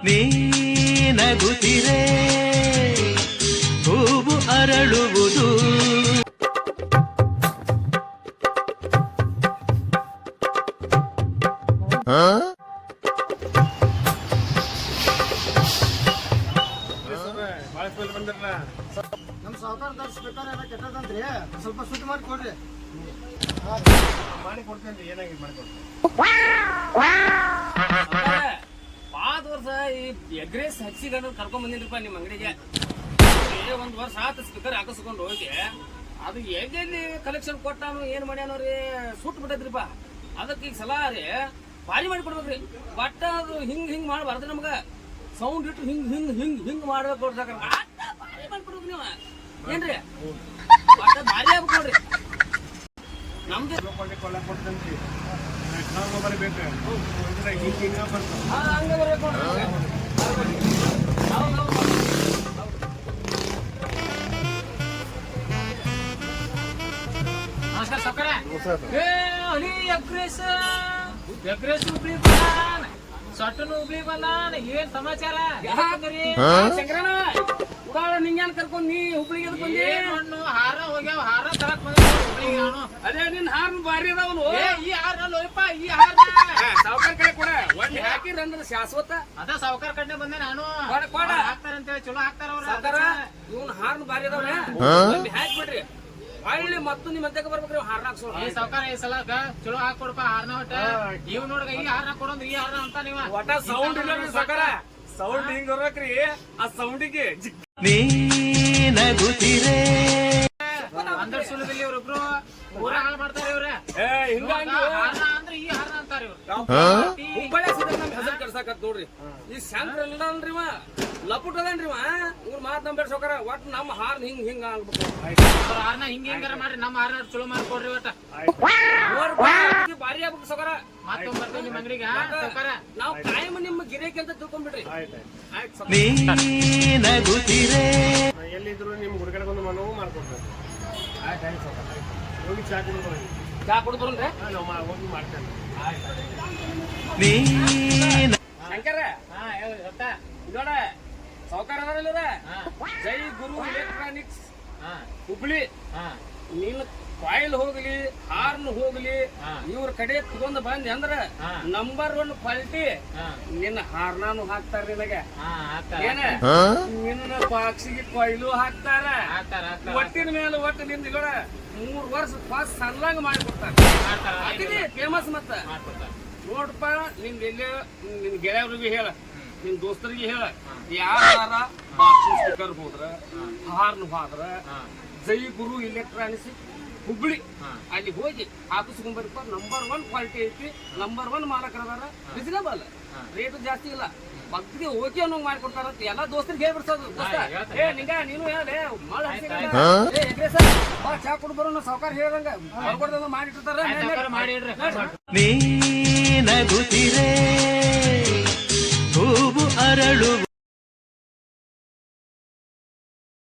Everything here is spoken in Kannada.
ನೀನಗುತ್ತಿರೆ ಹೂವು ಅರಳುವುದು. ನಮ್ಮ ಸಾವುಕಾರ ಸ್ಪೀಕರ್ ಎಲ್ಲ ಕೆಟ್ಟದಂತ್ರಿ, ಸ್ವಲ್ಪ ಸುದ್ದಿ ಮಾಡಿ ಕೊಡ್ರಿ. ಮಾಡಿ ಕೊಡ್ತೇನೆ, ಏನಾಗಿ ಮಾಡಿಕೊಡ್ತೀನಿ. ಪಾದ ವರ್ಷ ಈ ಎಗ್ರೆಸ್ ಹಚ್ಚಿಗಂಡು ಕರ್ಕೊಂಡ್ ಬಂದಿನ್ರಿಪ್ಪ ನಿಮ್ಮ ಅಂಗಡಿಗೆ. ಒಂದ್ ವರ್ಷ ಆತ ಸ್ಪೀಕರ್ ಹಾಕಿಸ್ಕೊಂಡು ಹೋಗಿ ಅದು ಎಲ್ಲಿ ಕಲೆಕ್ಷನ್ ಕೊಟ್ಟಾನು ಏನ್ ಮಾಡ್ಯಾನೋ ರೀ, ಸುಟ್ಟು ಬಿಟ್ಟೈತ್ರಿಪ್ಪ. ಅದಕ್ಕೆ ಈಗ ಸಲ ರೀ ಭಾರಿ ಮಾಡಿ ಕೊಡ್ಬೇಕ್ರಿ. ಬಟ್ ಅದು ಹಿಂಗ್ ಮಾಡಬಾರ್ದು, ನಮ್ಗ ಸೌಂಡ್ ಇಟ್ಟು ಹಿಂಗ್ ಮಾಡ್ಬೇಕು ಕೊಡ್ಸಾಕ ಭಾರಿ ಮಾಡ್ಕೊಡ್ಬೇಕು ನೀವು. ಏನ್ರಿ ಬಟ್ ಭಾರಿ ಆಗ್ಬೇಕು ನೋಡ್ರಿ. ನಮ್ದು ಹಂಗ ಬರ್ಬೇಕು ನಮಸ್ಕಾರ ಸೌಕರ್ಯ. ಹಳಿ ಎಗ್ರೆಸ್ ಹುಬ್ಳಿ ಬಂದಾನ, ಸೊಟ್ಟನು ಹುಬ್ಳಿ ಬಂದಾನ. ಏನ್ ಸಮಾಚಾರ ಶಂಕರಣ್ಣ? ನಿಂಗೇನ್ ಕರ್ಕೊಂಡ್ ನೀ ಹುಬ್ಳಿಗೆ ಬಂದಿ? ಹಾರ ಹೋಗ್ಯಾವ, ಹಾರ ತರಕ್ ಹುಬ್ಳಿಗೆ ನಾನು. ಅದೇ ನಿನ್ ಹಾರ್ನ ಬಾರಿ ಅದಾವನು. ಈ ಹಾರ ಲೋಯಪ್ಪ, ಈ ಹಾರ ಸಾವುಕಾರ ಕಡೆ ಕೂಡ ಒಂದ್ ಹಾಕಿರಂದ್ರ ಶಾಶ್ವತ. ಅದ ಸಾವುಕಾರ ಕಡೆ ಬಂದೆ ನಾನು. ಹಾಕ್ತಾರಂತೇಳಿ ಚಲೋ ಹಾಕ್ತಾರ ಅವ್ರ. ಇವನ್ ಹಾರ್ನ ಬಾರಿ ಅದಾವ್ರೆ, ಹಾಕ್ಬಿಡ್ರಿ. ಹಳ್ಳಿ ಮತ್ತು ನಿಮ್ ಮಧ್ಯಕ್ಕೆ ಬರ್ಬೇಕ್ರಿ ಹಾರ್ನ ಹಾಕ್ಸೋ. ಸಾವುಕಾರ ಈ ಸಲ ಚಲೋ ಹಾಕೊಡಪ್ಪ ಹಾರ್ನ. ಒಟ್ಟ ಇವ್ ನೋಡ್ಗ ಈ ಹಾರ್ನ ಕೊಡೋದ್ ಈ ಹಾರ್ನ ಅಂತ ನೀವ. ಒಟ್ಟ ಸೌಂಡ್ ಇಲ್ಲ ಸಾವುಕಾರ, ಸೌಂಡ್ ಹಿಂಗ್ ಬರ್ಬೇಕ್ರಿ. ಆ ಸೌಂಡಿಗೆ ನೀನಗುತ್ತಿರೆ ಅಂದ್ರ ಸುಲಭದಲ್ಲಿ ಇವ್ರಿಬ್ರು ಊರ ಹಾಳು ಮಾಡ್ತಾರೆ ಇವ್ರೆ. ಹಿಂಗಾಗಿ ಹಾರ್ನ ಅಂದ್ರೆ ಈ ಹಾರ್ನ ಅಂತಾರ ಇವ್ರು. ಹುಬ್ಬಳ್ಳಿ ನಮ್ ಹೆಸರು ಕೆಡ್ಸಾಕತ್ ನೋಡ್ರಿ. ಈ ಶಂಕರ ಅಲ್ರಿ ಇವ ಲಪುಟ್ ಅದನ್ರಿ. ಇವ್ರ ಮಾತ್ ನಂಬೇಡ ಸೌಕರ. ಒಟ್ ನಮ್ ಹಾರ್ನ ಹಿಂಗ್ ಆಗ್ಬೇಕು. ಹಾರ್ನ ಹಿಂಗಾರ ಮಾಡ್ರಿ, ನಮ್ಮ ಹಾರ್ನ ಚಲೋ ಮಾಡ್ಕೊಡ್ರಿ. ಒಟ್ಟ ಭಾರಿ ಆಗ್ಬೇಕು ಸೌಕರ. ಮತ್ತೊಂದ್ ಬರ್ತೀವಿ ನಿಮ್ ಅಂಗಡಿಗೆ ಸೌಕರ. ನಾವ್ ಕಾಯಂ ನಿಮ್ಮ ಗಿರೇಕಿ ಅಂತ ತಿಳ್ಕೊಂಡ್ಬಿಡ್ರಿ. ನೀನಗುತ್ತಿರೆ ಎಲ್ಲಿದ್ರು ನಿಮ್ ಹುಡುಗಡೆ ಬಂದು ಮನವೂ ಮಾಡ್ಕೊಡ್ತಾರೆ. ಹೋಗಿ ಚಾ ಕುಡಿದು ಬರೋದು. ಚಾ ಕುಡಿದು ಬರೋಣ್ರಿ? ಹೋಗಿ ಮಾಡ್ತೇನೆ. ಶಂಕರ ನೋಡ ಸೌಕರ್ಯ ಅದಾರಲ್ಲ, ಜೈ ಗುರು ಎಲೆಕ್ಟ್ರಾನಿಕ್ಸ್ ಹುಬ್ಳಿ. ನೀನ್ ಕಾಯಿಲ್ ಹೋಗ್ಲಿ ಹಾರ್ನ್ ಹೋಗ್ಲಿ ಇವ್ರ ಕಡೆ ತಗೊಂಡ್ ಬಂದಿ ಅಂದ್ರ ನಂಬರ್ 1 ಕ್ವಾಲಿಟಿ ನಿನ್ನ ಹಾರ್ನಾನು ಹಾಕ್ತಾರ ನಿನಗೆ. ಏನ ನಿನ್ನ ಬಾಕ್ಸಿಗೆ ಕಾಯಿಲು ಹಾಕ್ತಾರ. ಒಟ್ಟಿನ ಮೇಲೆ ಒಟ್ಟು ನಿಂದ ನೋಡ 3 ವರ್ಷ ಪಾಸ್ ಸಣ್ಣಂಗ ಮಾಡಿಕೊಡ್ತಾರ. ಫೇಮಸ್ ಮತ್ತ ನೋಡ್ಪ. ನಿನ್ ಎಲ್ಲಿ ನಿನ್ ಗೆಳೆಯವ್ರಿಗೆ ಹೇಳ, ನಿನ್ ದೋಸ್ತರಿಗೆ ಹೇಳ, ಯಾರ ಬಾಕ್ಸಿ ಸ್ಪೀಕರ್ ಹೋದ್ರ ಹಾರ್ನ್ ಹೋದ್ರ ಜೈ ಗುರು ಎಲೆಕ್ಟ್ರಾನಿಕ್ಸ್ ಹುಬ್ಳಿ ಅಲ್ಲಿ ಹೋಗಿ ಹಾಕಿಸ್ಕೊಂಡ್ ಬರ್ಪ. ನಂಬರ್ 1 ಕ್ವಾಲಿಟಿ ಐತಿ, ನಂಬರ್ 1 ಮಾಲಕರದಾರ. ರಿಸನಬಲ್ ರೇಟು ಜಾಸ್ತಿ ಇಲ್ಲ, ಬಗ್ಗೆ ಓಕೆ ಅನ್ನೋ ಮಾಡ್ಕೊಡ್ತಾರ. ಎಲ್ಲಾ ದೋಸ್ತರಿಗೆ ಹೇಳ್ಬಿಡ್ಸೋದು. ನಿಂಗ ನೀನು ಹೇಳ ಚಾ ಕೊಡ್ ಬರೋಣ ಸಾವುಕಾರ ಹೇಳ್ದಂಗ ಮಾಡಿಟ್ಟಿರ್ತಾರ. ನೀನಗುತ್ತಿರೆ ಹೂವು ಅರಳು